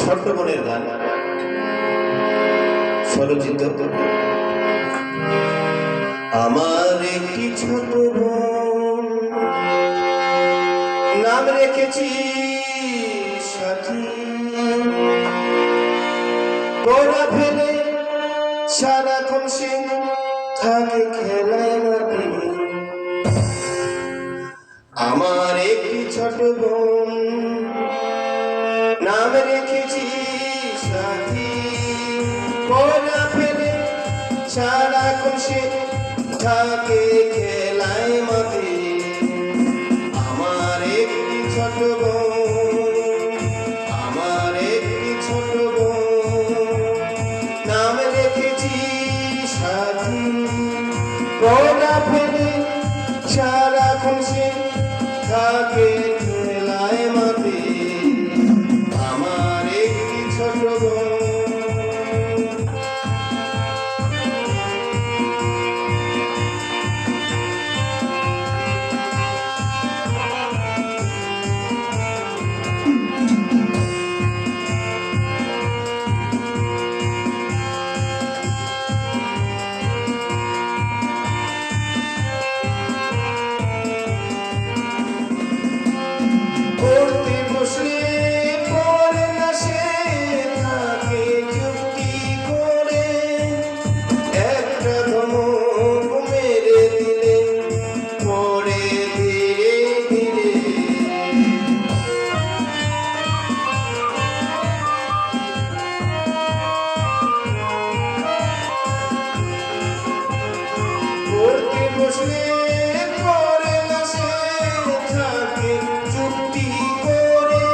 ছোট্ট বোনের গান স্বরচিত। আমার একটি ছোট বোন, নাম রেখেছি সাথী। পড়া ফেলে সারাক্ষণ সে থাকে খেলায় মাঠে। আমার একটি ছোট বোন, নাম রেখেছি সাথী। পড়া ফেলে সারাক্ষণ সে থাকে খেলায় মাঠে। আমার একটি ছোট বোন, আমার একটি ছোট বোন, নাম রেখেছি সাথী। পড়া ফেলে সারাক্ষণ সে থাকে খেলায় মাঠে। আমার একটি ছোট বোন। পড়তে বসলে পড়ে না সে, থাকে যুক্তি করে। একটা ধমক মেরে দিলে পড়ে ধীরে ধীরে। পড়তে বসলে পড়ে না সে, থাকে যুক্তি করে।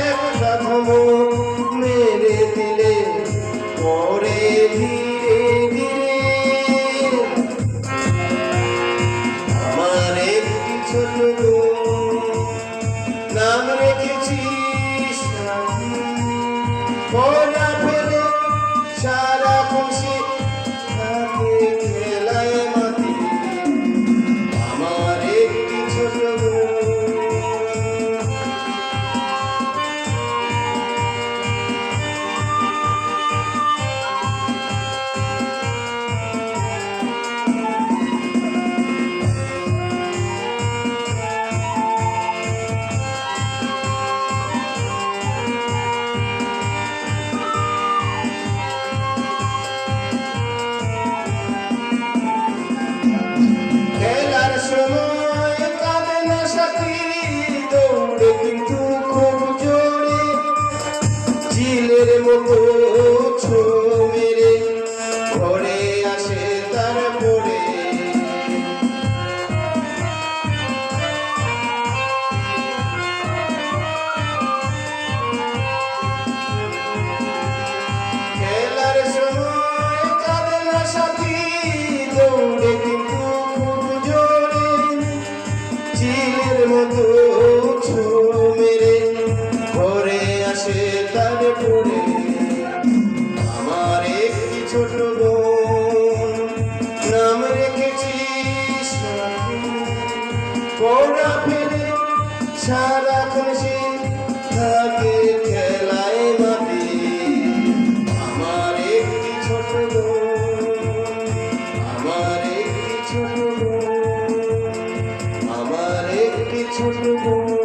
একটা ধমক মেরে দিলে পড়ে ধীরে ধীরে। আমার একটি ছোট বোন, নাম রেখেছি সাথী। পড়া ফেলে সারাক্ষণ সে থাকে খেলায় মাঠে। আমার একটি ছোট বোন। খেলার সময় কাঁদে না সাথী, দৌড়ে কিন্তু খুব জোরে। চিলের মতো ছো মেরে ঘরে আসে তারপরে। খেলার সময় কাঁদে না সাথী, দৌড়ে কিন্তু খুব জোরে। চিলের মতো ছো মেরে ঘরে আসে তারপরে। আমার একটি ছোট বোন, নাম রেখেছি সাথী। পড়া ফেলে সারাক্ষণ সে থাকে খেলায় মাঠে। আমার একটি ছোট বোন, আমার একটি ছোট বোন, আমার একটি ছোট বোন।